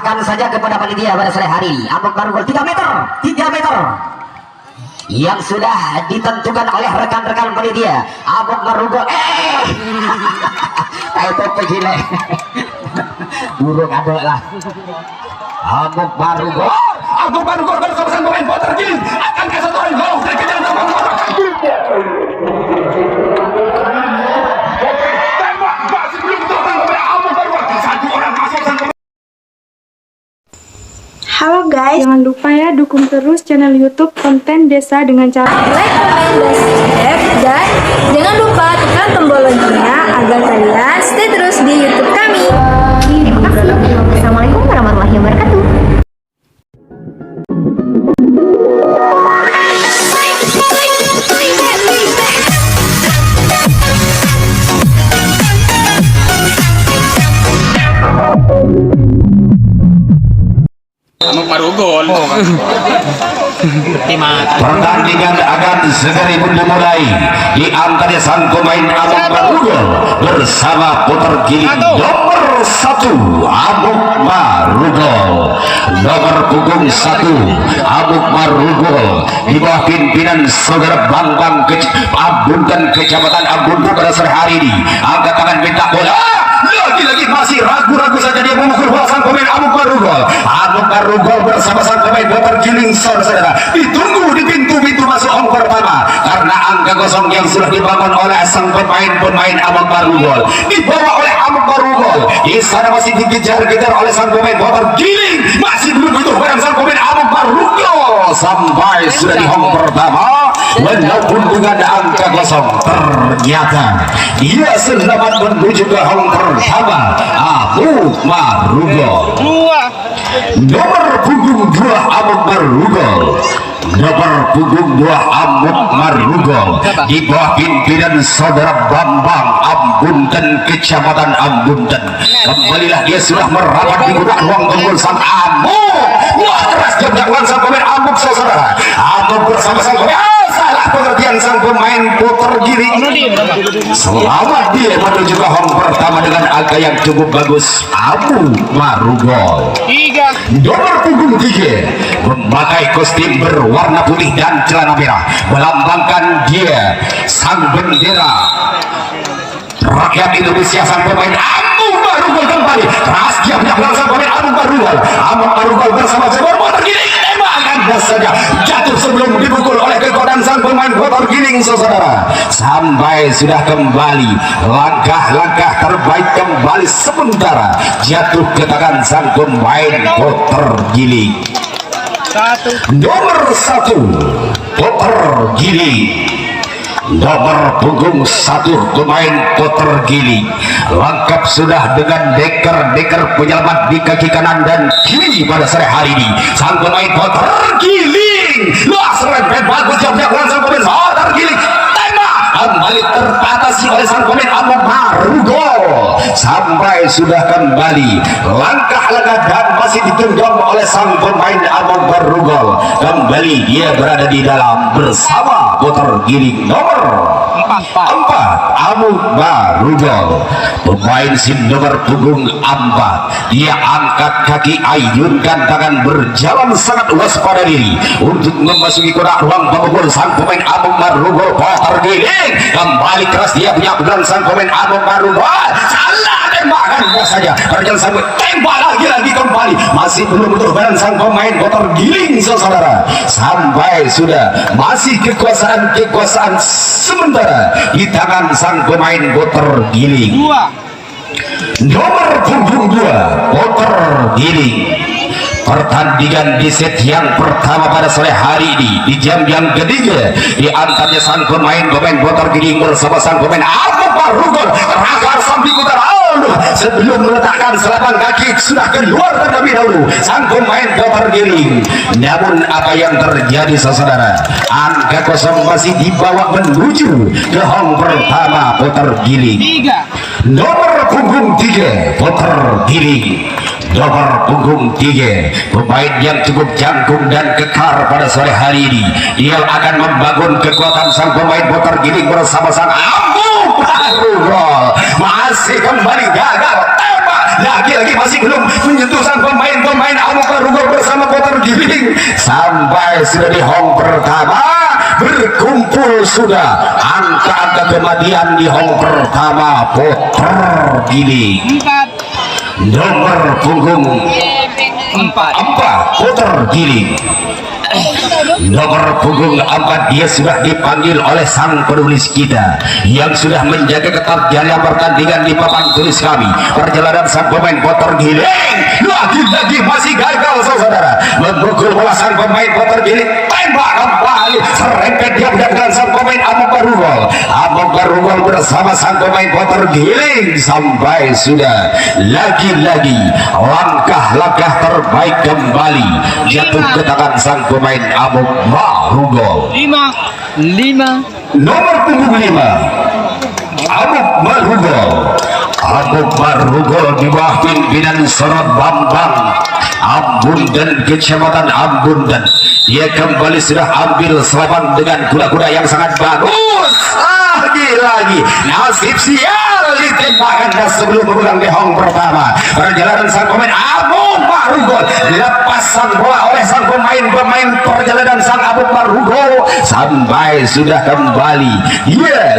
Akan saja kepada panitia pada sore hari ini amuk marugol 3 meter yang sudah ditentukan oleh rekan-rekan panitia. Amuk marugol kayak topeng gile burung aduk lah. Amuk marugol bersama pemain Potter Giling akan kasih turun gol terkejar sama tembak masih belum total oleh Amuk marugol. Satu orang masuk sang. Halo guys, jangan lupa ya dukung terus channel YouTube Konten Desa dengan cara like, comment, dan subscribe. Dan jangan lupa tekan tombol loncengnya agar kalian stay terus di YouTube kami. Terima kasih. Assalamualaikum warahmatullahi wabarakatuh. Amuk marugol. Pertandingan akan segera dimulai di antara sang pemain Amuk marugol bersama Potter Giling nomor 1 Amuk marugol, nomor punggung 1 Amuk marugol di bawah pimpinan saudara Bambang Ambuntan Kecamatan Ambuntan pada sore hari ini. Angkat tangan minta bola. Lagi-lagi masih ragu-ragu saja dia memukul bola sang pemain Amuk marugol. Amuk marugol bersama sang pemain Potter Giling saudara ditunggu di pintu-pintu masuk om pertama karena angka kosong yang sudah dibangun oleh sang pemain Amuk marugol dibawa oleh Amuk marugol. Di sana masih dikejar-kejar oleh sang pemain Potter Giling, masih belum butuh barang sang pemain Amuk marugol sampai sudah di om pertama walaupun dengan angka kosong ternyata ia selamat menuju ke om pertama. Amuk marugol nomor punggung 2 Amuk marugol, nomor punggung 2 Amuk marugol di bawah pimpinan saudara Bambang Ambuntan Kecamatan Ambuntan. Kembalilah dia sudah merapat di gudak ruang tunggu sang Amuk. Wah, keras jam-jaman sang pemain Amuk saudara. Amuk bersama sang pemain salah pengertian sang pemain Potter Giling. Selamat dia menuju ke home pertama dengan angka yang cukup bagus. Amuk marugol nomor punggung 3 memakai kostum berwarna putih dan celana merah melambangkan dia sang bendera rakyat Indonesia. Sang pemain Amuk marugol kembali keras dia menyerang sang pemain Amuk marugol. Amuk marugol bersama Potter Giling tembakan saja jatuh sebelum dipukul oleh kekuatan sang pemain Potter Giling saudara. Sampai sudah kembali langkah-langkah terbaik kembali sementara jatuh ke tangan sang pemain Potter Giling. Nomor 1 Potter Giling, nomor punggung 1 pemain Potter Giling lengkap sudah dengan deker penyelamat di kaki kanan dan kiri pada sore hari ini. Sang pemain Potter Giling serempet bagus jam-jaman sang pemain Potter Giling kembali terbatasi oleh sang pemain Amuk marugol sampai sudah kembali langkah-langkah dan masih digenggam oleh sang pemain Amuk marugol. Kembali dia berada di dalam bersama Potter Giling nomor 4 Amuk marugol, pemain sim nomor punggung 4. Dia angkat kaki, ayunkan tangan, berjalan sangat waspada diri untuk memasuki kotak ruang pemukul sang pemain Amuk marugol Potter Giling. Kembali keras dia punya pegang sang pemain Amuk marugol, salah tembakan saja berjalan sampai tembak lagi kembali masih belum butuh barang sang pemain Potter Giling saudara. Sampai sudah masih kekuasaan sementara di tangan sang pemain Potter Giling. Nomor punggung 2 Potter Giling. Pertandingan di set yang pertama pada sore hari ini di jam yang ketiga di antaranya sang pemain Potter Giling bersama sang pemain Amuk marugol ragar samping utara sebelum meletakkan selapan kaki sudah keluar terlebih dahulu sang pemain Potter Giling. Namun apa yang terjadi saudara, angka kosong masih dibawa menuju ke home pertama Potter Giling. Nomor punggung 3 Potter Giling, nomor punggung 3 pemain yang cukup jangkung dan kekar pada sore hari ini. Dia akan membangun kekuatan sang pemain Potter Giling bersama sang Amuk marugol. Masih kembali gagal tembak lagi masih belum menyentuh sang pemain sampai sudah di hong pertama berkumpul sudah angka-angka kematian di hong pertama puter giling nomor punggung 4 puter giling nomor punggung 4 dia sudah dipanggil oleh sang penulis kita yang sudah menjaga ketat jalannya pertandingan di papan tulis kami. Perjalanan sang pemain puter giling lagi-lagi masih gagal saudara memukul bola sang pemain puter giling, tembak kembali serempet dia dengan sang pemain Amok Barugol bersama sang pemain puter giling sampai sudah lagi-lagi langkah-langkah terbaik kembali jatuh ke tangan sang pemain Amok Barugol. 5 Nomor punggung 5 Amok Barugol di bawah pimpinan Sorot Bambang Ambon dan Kecamatan Ambon, dan dia kembali sudah ambil serangan dengan kuda-kuda yang sangat bagus. Lagi nasib sial ditembakkan sebelum mengulang di hong pertama. Perjalanan sang pemain Amok Barugol lepasan bola oleh sang pemain perjalanan sang Amok Barugol sampai sudah kembali.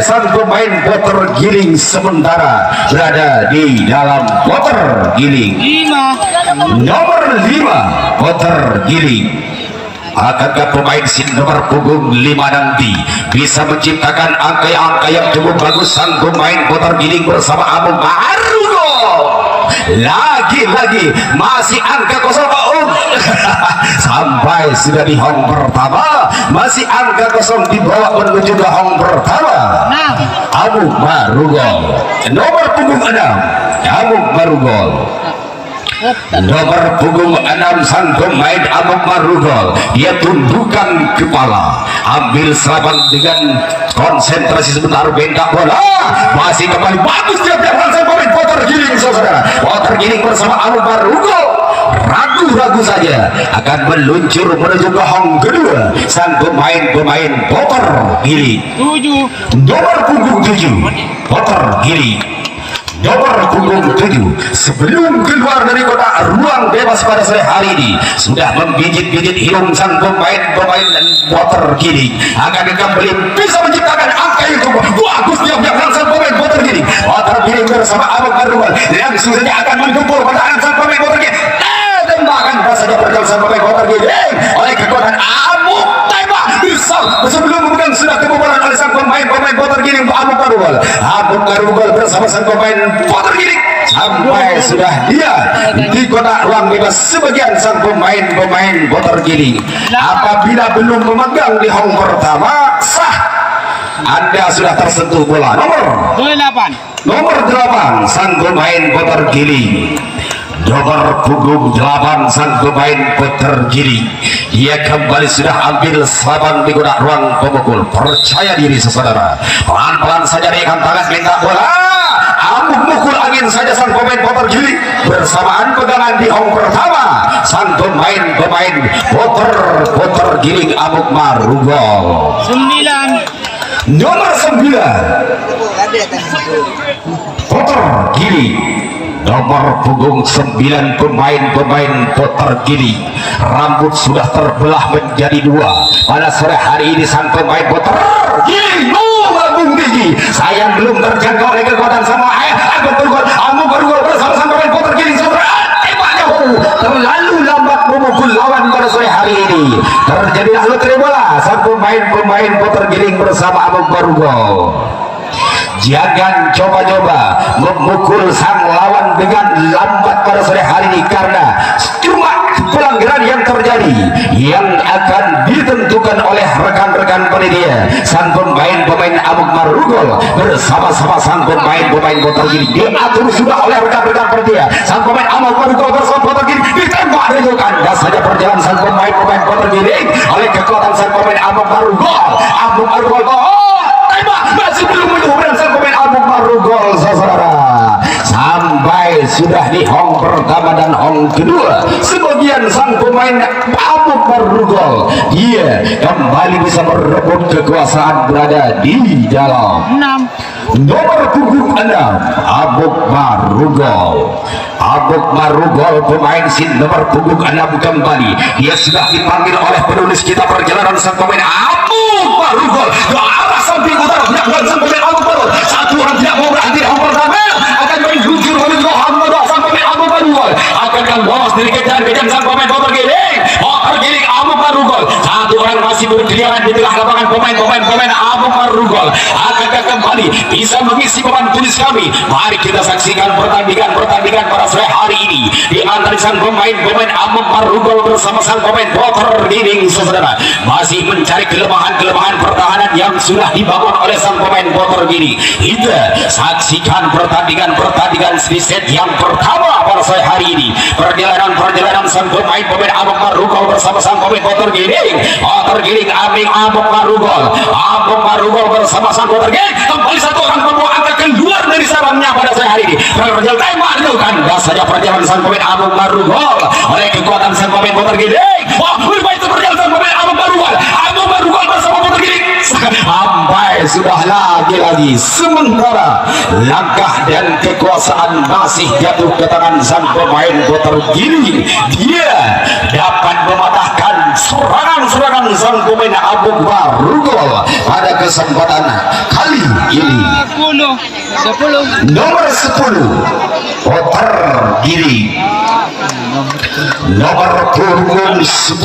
Sang pemain puter giling sementara berada di dalam puter giling. Nomor 5 puter giling. Akankah pemain nomor punggung 5 nanti bisa menciptakan angka-angka yang cukup bagus? Sang pemain putar giling bersama Amok Barugol lagi-lagi masih angka kosong sampai sudah di hong pertama masih angka kosong dibawa menuju ke hong pertama. Amok Barugol nomor punggung 6 Amok Barugol nomor punggung 6 sang pemain Amok Barugol dia tundukkan kepala ambil serangan dengan konsentrasi sebentar, bentak bola masih kembali bagus dia sang pemain puter giling saudara. Puter giling bersama Amok Barugol ragu-ragu saja akan meluncur menuju ke hong kedua sang pemain puter giling. Nomor punggung 7 puter giling nomor punggung 7 sebelum keluar dari kota ruang bebas pada sore hari ini sudah membijit-bijit hidung sang pemain dan puter giling akan kembali bisa menciptakan angka yang bagus dia sang pemain puter giling bersama Amok Barugol langsung saja akan menggempur pada sang pemain puter giling. Tembakan rasanya berjalan sang pemain puter giling oleh kekuatan Amok, tembak sebelum kemudian sudah kebobolan oleh sang pemain puter giling Amok Barugol bersama sang pemain puter giling sampai sudah dia di kota ruang bebas sebagian sang pemain puter giling. Apabila belum memegang di hong pertama sah Anda sudah tersentuh bola. Nomor 8 sang pemain puter giling. Nomor punggung 8 sang pemain puter giling dia kembali sudah ambil serangan di kota ruang pemukul. Percaya diri saudara, pelan-pelan saja rekan tangan minta bola Amok mukul angin saja sang pemain puter giling bersamaan pegangan di hong pertama sang pemain puter giling Amok Barugol. Nomor 9 puter giling. Nomor punggung 9 pemain puter giling rambut sudah terbelah menjadi 2 pada sore hari ini. Sang pemain puter giling melambung tinggi sayang belum terjangkau oleh kekuatan sama Amok Barugol bersama sang pemain puter giling tembaknya terlalu lambat memukul lawan pada sore hari ini. Terjadilah lotre bola sang pemain puter giling bersama Amok Barugol. Jangan coba-coba memukul sang lawan dengan lambat pada sore hari ini karena cuma pelanggaran yang terjadi yang akan ditentukan oleh rekan-rekan panitia. Sang pemain Amok Barugol bersama-sama sang pemain puter giling diatur sudah oleh rekan-rekan panitia. Sang pemain Amok Barugol bersama puter giling ditembak dengan kandas saja perjalanan sang pemain puter giling oleh kekuatan sang pemain Amok Barugol. Tembak masih belum menyuburkan sang pemain Amok Barugol saudara. Sampai sudah di hong pertama dan hong kedua sebagian sang pemain Amok Barugol dia kembali bisa merebut kekuasaan berada di dalam Nomor punggung 6 Amuk Marugol. Amuk Marugol pemain sin nomor punggung 6 kembali. Dia sudah dipanggil oleh penulis kita perjalanan sang pemain Amuk Marugol ke arah samping utara. Tidak sang pemain Amuk Marugol. Satu orang tidak mau berhenti. Yang pertama akan main luncur menuju Hamada sang pemain Amuk Marugol. Akan lolos dari kejar-kejar sang pemain motor giling. Motor giling Amuk Marugol. Satu orang masih berkeliaran di tengah lapangan pemain Amuk Marugol. Akankah kembali bisa mengisi beban tulis kami? Mari kita saksikan pertandingan pada sore hari ini di antara sang pemain Amuk Marugol bersama sang pemain motor giling. Saudara masih mencari kelemahan pertahanan yang sudah dibangun oleh sang pemain motor giling. Kita saksikan pertandingan di set yang pertama pada sore hari ini. Perjalanan sang pemain Amuk Marugol bersama sang pemain motor giling Amuk Marugol bersama sang motor giling. Kembali satu orang membawa angka keluar dari sarangnya pada sore hari ini. Perjalanan tembak tanda saja perjalanan sang pemain Amuk Marugol oleh kekuatan sang pemain motor giling. Wah, bermain itu perjalanan sang pemain Amuk Marugol bersama motor giling. Sampai sudah lagi sementara langkah dan kekuasaan masih jatuh ke tangan sang pemain motor giling. Dia dapat mematahkan serangan sang pemain Amuk Marugol pada kesempatan kali ini. 10 Nomor 10 motor giling. Nomor punggung 10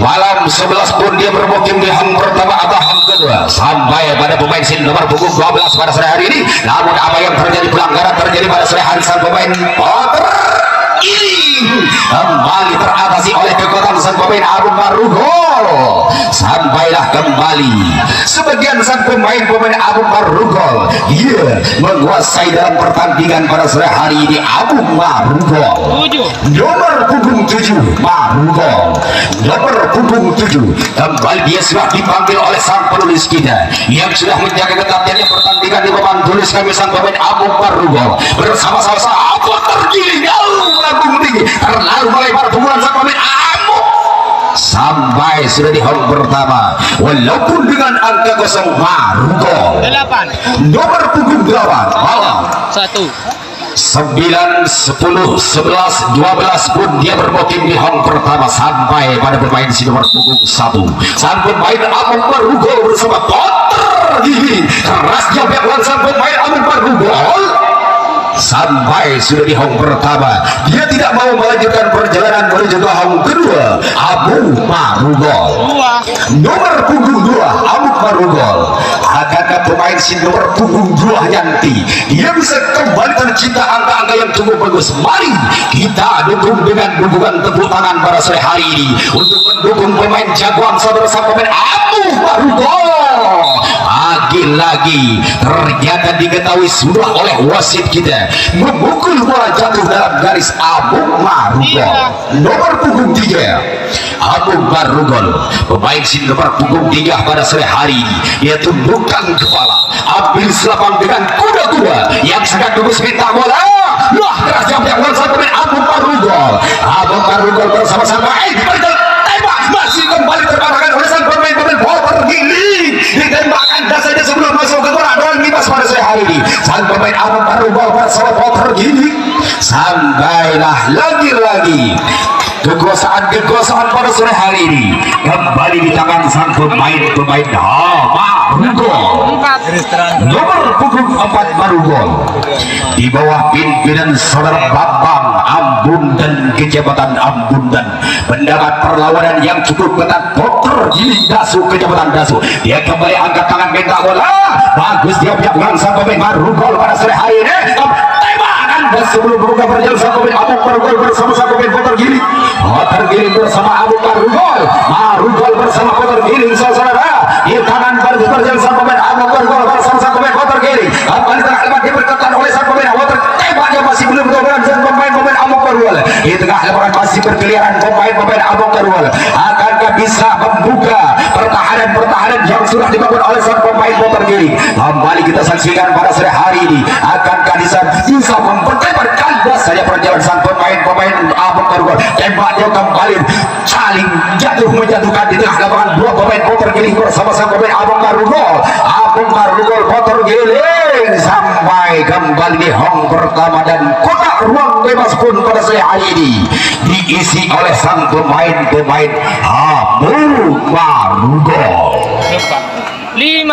malam 11 pun dia bermukim di hang pertama atau hang kedua sampai pada pemain sin nomor punggung 12 pada sore hari ini. Namun apa yang terjadi, pelanggaran terjadi pada sore hari sang pemain motor ini kembali teratasi oleh kekuatan sang pemain Amuk Marugol. Sampailah kembali sebagian sang pemain Amuk Marugol. Dia menguasai dalam pertandingan pada sore hari ini. Amuk Marugol nomor punggung 7 Marugol nomor punggung 7 kembali. Dia sudah dipanggil oleh sang penulis kita yang sudah menjaga ketatnya pertandingan di papan tulis kami. Sang pemain Amuk Marugol bersama-sama sahabat tergiling lagu tinggi terlalu melebar pukulan sang pemain Amuk sampai sudah di hang pertama walaupun dengan angka kosong. Marugol 8 nomor punggung 8 malam 1 9, 10, 11, 12 pun dia bermukim di hang pertama sampai pada pemain si nomor punggung 1 sang pemain Amuk Marugol bersama motor giling. Kerasnya beban sang pemain Amuk Marugol sampai sudah di hang pertama. Dia tidak mau melanjutkan perjalanan menuju ke hang kedua. Amuk Marugol nomor punggung 2 Amuk Marugol. Akankah pemain si nomor punggung 2 Yanti dia bisa kembali tercipta angka-angka yang cukup bagus? Mari kita dukung dengan dukungan tepuk tangan pada sore hari ini untuk mendukung pemain jagoan saudara sang pemain Amuk Marugol. Lagi ternyata diketahui sudah oleh wasit kita memukul bola jatuh dalam garis. Amuk Marugol nomor punggung 3 Amuk Marugol pemain sin nomor punggung 3 pada sore hari ini. Dia tundukkan kepala ambil selapang dengan kuda-kuda yang sangat bagus minta bola. Wah, kerasnya pihak sang pemain Amuk Marugol bersama sang pemain tembak masih kembali terbakar oleh sang pemain motor giling. Ditembakkan dasarnya sebelum masuk ke bola dan bebas pada sore hari ini. Sang pemain Amuk Marugol bersama motor giling sampailah lagi kekuasaan pada sore hari ini kembali di tangan sang pemain Marugol nomor punggung 4 Marugol di bawah pimpinan saudara Bambang Ambundan Kecamatan Ambundan mendapat perlawanan yang cukup ketat. Motor giling Dasu Kecamatan Dasu dia kembali angkat tangan minta bola. Bagus dia pihak sang pemain Marugol pada sore hari ini. Tembakan dan sebelum membuka perjalanan sang pemain Amuk Marugol bersama sang pemain motor giling bersama Amuk Marugol bersama motor giling. Saudara di kanan balik perjalanan sang pemain Amuk Marugol bersama sang pemain motor giling kembali terhadap diperketat oleh sang pemain motor. Tembaknya masih belum berdoa dan pemain Amuk Marugol di tengah lapangan masih berkeliaran pemain Amuk Marugol. Akan apakah bisa membuka pertahanan yang sudah dibangun oleh sang pemain motor giling. Kembali kita saksikan pada sore hari ini, akankah bisa memperlebar kandas saja perjalanan sang pemain Abang Marugol. Tembaknya kembali saling menjatuhkan di tengah lapangan dua pemain motor giling bersama sang pemain Abang Marugol motor giling sampai kembali di hong pertama, dan kotak ruang bebas pun pada sore hari ini diisi oleh sang pemain Abang Marugol. 5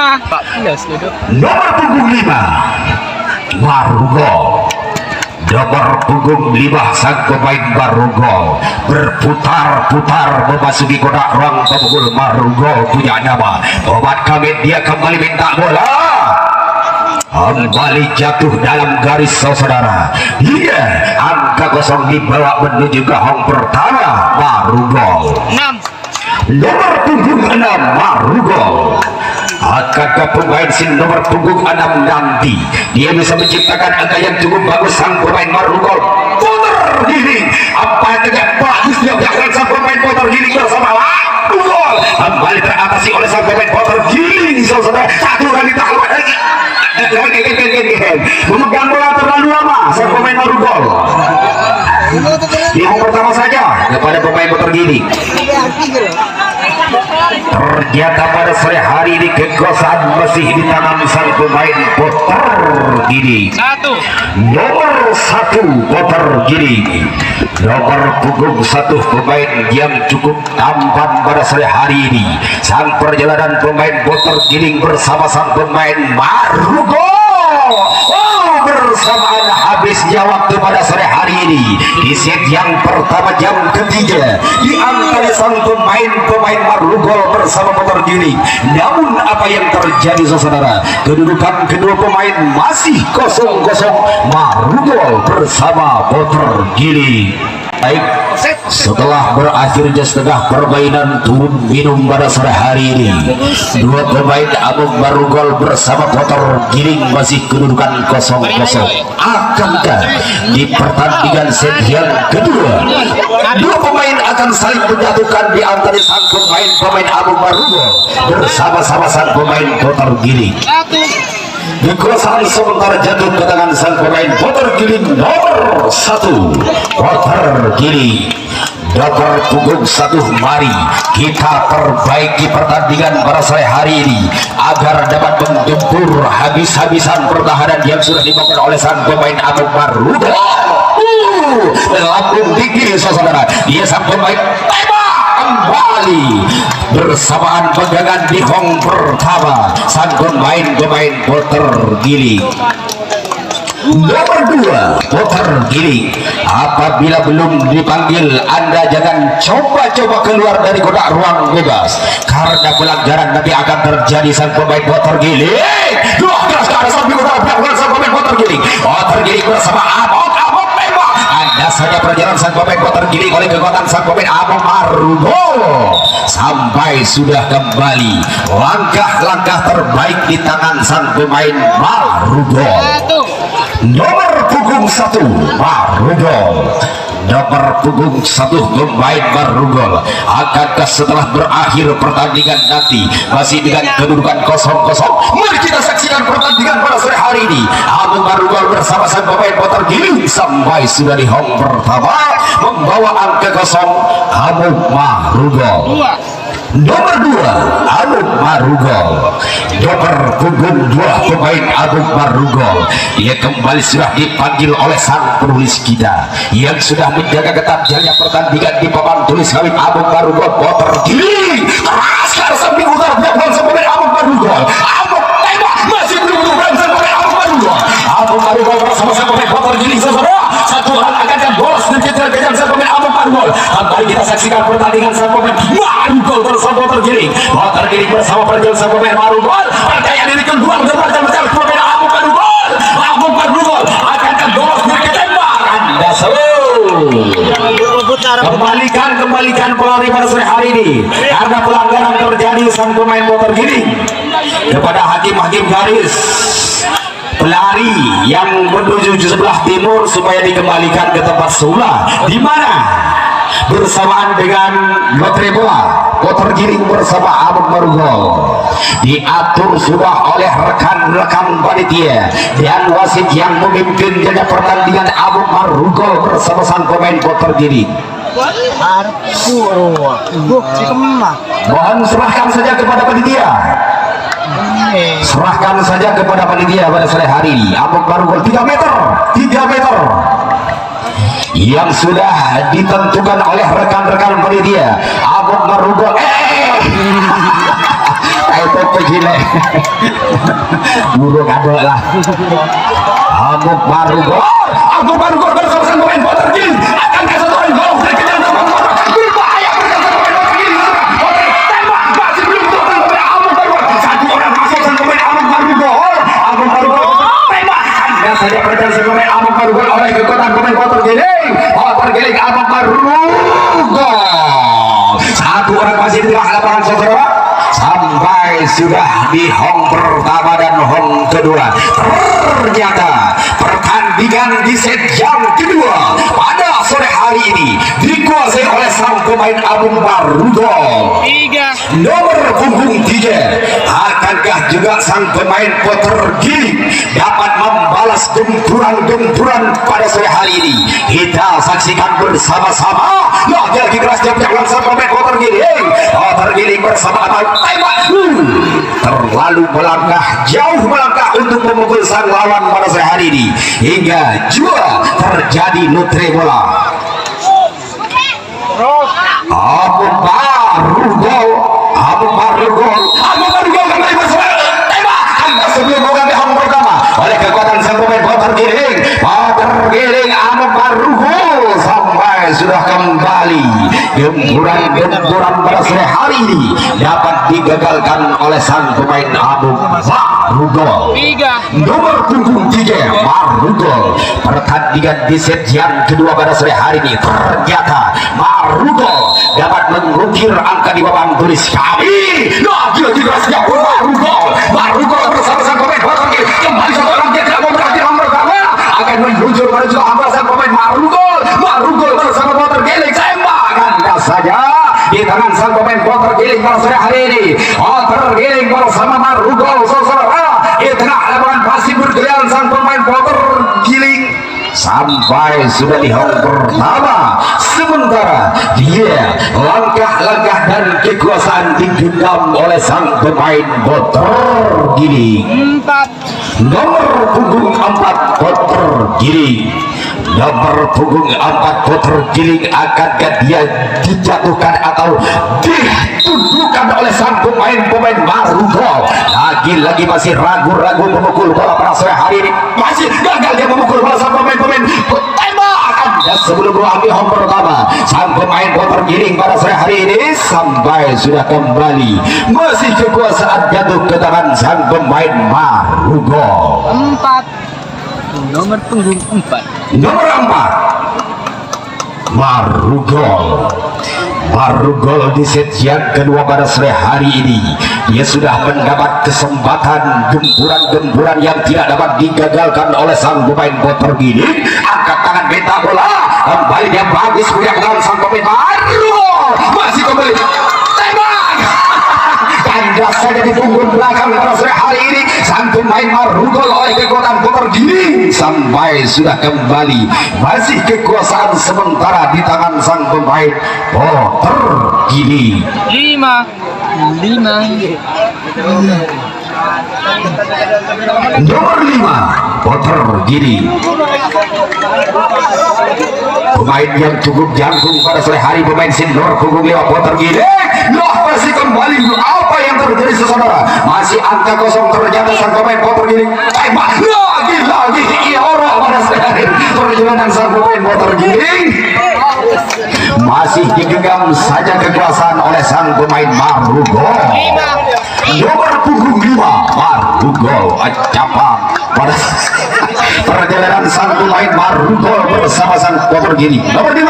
14 duduk. Nomor punggung 5 Marugol. Nomor punggung 5 sang pemain Marugol berputar-putar memasuki kotak ruang pemukul. Marugol punya nama Obat Kamit, dia kembali minta bola, kembali jatuh dalam garis saudara. Iya, angka kosong dibawa menuju ke hong pertama Marugol. 6 Nomor punggung 6 Marugol. Akankah pemain nomor punggung 6 nanti dia bisa menciptakan angka yang cukup bagus? Sang pemain Marugol putar giling, apa yang tidak bagus dia dilakukan sang pemain putar giling bersama Marugol, kembali teratasi oleh sang pemain putar giling. Saudara, satu kali tahan memegang bola terlalu lama sang pemain Marugol. Di hong pertama saja kepada pemain putar giling. Ternyata pada sore hari ini kekuasaan masih di tangan sang pemain putar giling. 1 Nomor 1 putar giling, nomor punggung 1 pemain yang cukup tampan pada sore hari ini. Sang perjalanan pemain putar giling bersama sang pemain Marugol. Bersamaan habisnya waktu pada sore hari ini di set yang pertama jam ketiga di antara sang pemain Marugol bersama putar giling. Namun apa yang terjadi saudara, kedudukan kedua pemain masih 0-0, Marugol bersama putar giling. Baik, setelah berakhirnya setengah permainan turun minum pada sore hari ini, dua pemain Abang Marugol bersama putar giling masih kedudukan 0-0. Akankah di pertandingan set yang kedua dua pemain akan saling menyatukan di antara sang pemain Abang Marugol bersama-sama sang pemain putar giling? Kekuasaan sementara jatuh ke tangan sang pemain putar giling nomor 1 putar giling. Nomor punggung 1, mari kita perbaiki pertandingan pada sore hari ini agar dapat menggempur habis-habisan pertahanan yang sudah dibangun oleh sang pemain Abang Marugol. Lambung tinggi saudara, dia sang pemain tembak kembali bersamaan pegangan di hong pertama sang pemain putar giling. Nomor 2 putar giling, apabila belum dipanggil Anda jangan coba-coba keluar dari kotak ruang bebas, karena pelanggaran nanti akan terjadi. Sang pemain putar giling keras ke arah samping utara belakang sang pemain putar giling bersama Abang tembak. Anda saja perjalanan sang pemain putar giling oleh kekuatan sang pemain Abang Marugol sampai sudah kembali. Langkah-langkah terbaik di tangan sang pemain Marugol. Nomor punggung 1 Marugol, nomor punggung 1 pemain Marugol. Akankah setelah berakhir pertandingan nanti masih dengan kedudukan 0-0? Mari kita saksikan pertandingan pada sore hari ini. Abang Marugol bersama sang pemain putar giling sampai sudah di hong pertama membawa angka 0. Abang Marugol. Nomor 2 Abang Marugol, nomor punggung 2 pemain Abang Marugol. Ia kembali sudah dipanggil oleh sang penulis kita yang sudah menjaga ketat jalannya pertandingan di papan tulis kami. Abang Marugol putar giling keras ke samping utara belakang sang pemain Abang Marugol. Abang tembak masih belum berani sang pemain Abang Marugol. Abang Marugol bersama sang pemain putar giling saudara. Satu hal akan bolos dan kejar-kejar sang pemain Abang Marugol. Kembali kita saksikan pertandingan sang pemain Marugol bersama putar giling bersama perjalanan sang pemain Marugol. Percaya diri kedua berjalan pemain Abang Marugol. Abang Marugol akan bolos dan ketembak. Anda kembalikan pelari pada sore hari ini karena pelanggaran terjadi sang pemain putar giling kepada hakim garis. Pelari yang menuju sebelah timur supaya dikembalikan ke tempat semula, di mana bersamaan dengan lotre bola putar giring bersama Amuk Marugol. Diatur sudah oleh rekan-rekan panitia dan wasit yang memimpin jaga pertandingan Amuk Marugol bersama sang pemain putar giring. Mohon serahkan saja kepada panitia. Serahkan saja kepada panitia pada sore hari ini. Amuk Marugol 3 meter yang sudah ditentukan oleh rekan-rekan panitia. Amuk Marugol itu begini burung ada lah. Amuk Marugol bersama sang pemain putar giring akan kasih satu gol terkejar sama berbahaya bersama pemain putar giring. Tembak masih belum total oleh Amuk Marugol. Satu orang masuk sang pemain Amuk Marugol. Amuk Marugol tembak dan saja perjalanan sang pemain Amuk Marugol oleh kekuatan pemain putar giring. Amuk Marugol. Satu orang masih di tengah lapangan saudara. Sampai sudah di home pertama dan home kedua, ternyata pertandingan di set yang kedua pada sore hari ini dikuasai oleh sang pemain Amuk Marugol. Nomor punggung 3. Akankah juga sang pemain putar giring dapat membalas gempuran-gempuran pada sore hari ini? Kita saksikan bersama-sama. Lagi kerasnya penyerangan sang pemain putar giring bersama tembak. Terlalu jauh melangkah untuk memukul sang lawan pada sore hari ini hingga juga terjadi nutre bola. Amuk Marugol kembali bersama tembak sebelum mengambil home pertama oleh kekuatan sang pemain putar giring Amuk Marugol sampai sudah kembali. Gempuran pada sore hari ini dapat digagalkan oleh sang pemain Amuk Marugol. Nomor punggung 3 Marugol. Pertandingan di set yang kedua pada sore hari ini ternyata Marugol dapat mengukir angka di papan tulis kami. Lagi kerasnya pun Marugol bersama sang pemain putar giring kembali satu orang dia tidak mau berhenti nomor pertama akan meluncur menuju hamba sang pemain Marugol bersama putar giring tembakan saja di tangan sang pemain putar giring pada sore hari ini. Putar giring bersama Marugol saudara di tengah lapangan masih bergeliat sang pemain putar giring sampai sudah di home pertama. Sementara dia langkah-langkah dan kekuasaan digenggam oleh sang pemain putar giring. Nomor punggung 4 putar giring. Nomor punggung 4 putar giring akankah dia dijatuhkan atau ditundukkan oleh sang pemain Marugol? Lagi-lagi masih ragu-ragu memukul bola pada sore hari ini. Masih gagal dia memukul bola sang pemain tembakan. Dan sebelum mengambil home pertama, sang pemain putar giring pada sore hari ini sampai sudah kembali. Masih kekuasaan jatuh ke tangan sang pemain Marugol. Nomor punggung 4. Nomor 4 Marugol di set yang kedua pada sore hari ini. Dia sudah mendapat kesempatan gempuran-gempuran yang tidak dapat digagalkan oleh sang pemain putar giring. Angkat tangan minta bola kembali dia bagus punya ke sang pemain Marugol masih kembali tembak kandas saja di punggung belakang pada sore hari ini sang pemain Marugol oleh kekuatan putar giring sampai sudah kembali. Masih kekuasaan sementara di tangan sang pemain putar giring. 5. Nomor 5 putar giring. Pemain yang cukup jangkung pada sore hari, pemain senior punggung 5 putar giring. Masih kembali. Apa yang terjadi saudara? Masih angka kosong ternyata sang pemain putar giring tembak lagi Ioro pada sore hari. Perjalanan sang pemain putar giring masih digenggam saja kekuasaan oleh sang pemain Marugol. Nomor punggung 5 Marugol capang pada perjalanan sang pemain Marugol bersama sang putar giring. Nomor 5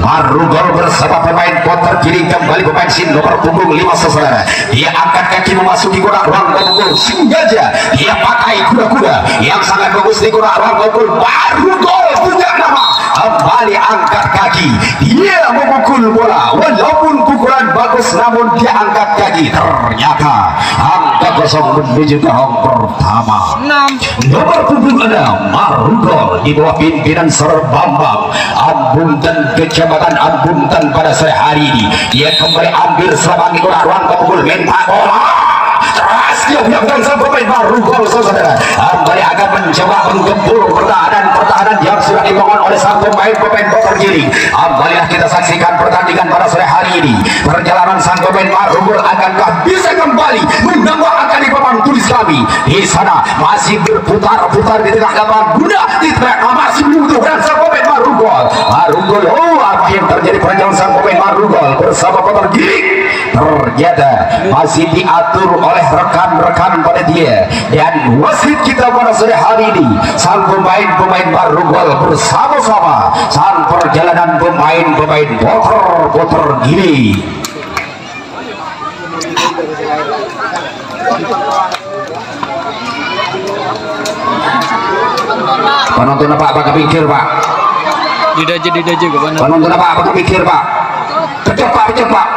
Marugol bersama pemain putar giring kembali pemain nomor punggung 5 saudara. Dia angkat kaki memasuki kotak ruang pemukul sengaja. Dia pakai kuda-kuda yang sangat bagus di kotak ruang pemukul. Marugol punya nama kembali kembali angkat kaki. Dia memukul bola, walaupun pukulan bagus namun dia angkat kaki. Ternyata angka kosong menuju ke hong pertama. 6. Nomor punggung 6 Marugol di bawah pimpinan Sir Bambang Ambuntan, Kecamatan Ambuntan pada sore hari ini. Dia kembali ambil serangan bola, ruang pemukul minta bola. Keras dia biarkan sang pemain Marugol, saudara. Kembali akan mencoba menggempur pertahanan yang sudah dibangun oleh sang pemain Boter Giling. Kembalilah kita saksikan pertandingan pada sore hari ini. Perjalanan sang pemain Marugol akankah bisa kembali menambah angka di papan tulis kami. Di sana masih berputar-putar di tengah lapangan guna, di tengah masih membutuhkan sang pemain Marugol. Oh, apa yang terjadi pada jalan sang pemain Marugol bersama Boter Giling? Ternyata masih diatur oleh rekan-rekan pada dia. Dan wasit kita pada sore hari ini, sang pemain Marugol bersama-sama sang perjalanan pemain Boter Giling. Penonton apa kepikir Pak? Didaje ke mana? Penonton apa kepikir Pak? Cepat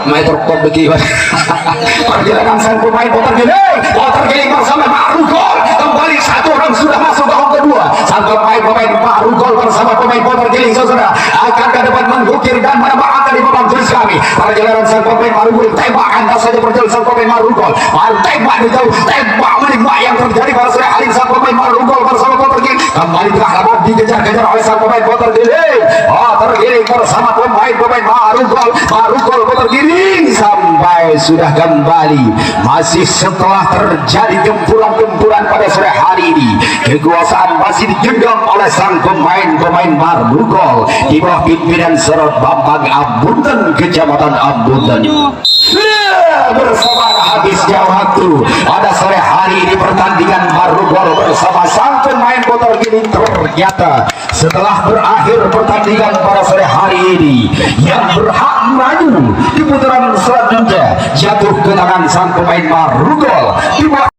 Metro Kompeki. Perjalanan sang pemain Boter Giling bersama Marugol. Kembali satu orang sudah masuk ke hong kedua. Sang pemain Marugol bersama pemain Boter Giling, saudara, akan ke depan mengukir dan menambah angka di papan tulis kami. Perjalanan sang pemain Marugol, tembakan saja perjalanan sang pemain Marugol. Tembak di jauh, tembak menembak yang terjadi pada sore hari sang pemain Marugol bersama Boter Giling. Kembali tengah lapangan dikejar-kejar oleh sang pemain Boter Giling. Boter Giling bersama pemain Marugol Boter Giling sampai sudah kembali. Masih setelah terjadi gempuran-gempuran pada sore hari ini, kekuasaan masih digenggam oleh sang pemain Marugol di bawah pimpinan Sir Bambang Ambuntan, Kecamatan Ambuntan. Bersama habisnya waktu pada sore hari ini, pertandingan Marugol bersama sang pemain Boter Giling. Ternyata setelah berakhir pertandingan pada sore hari ini, yang berhak maju di putaran selanjutnya jatuh ke tangan sang pemain Marugol di bawah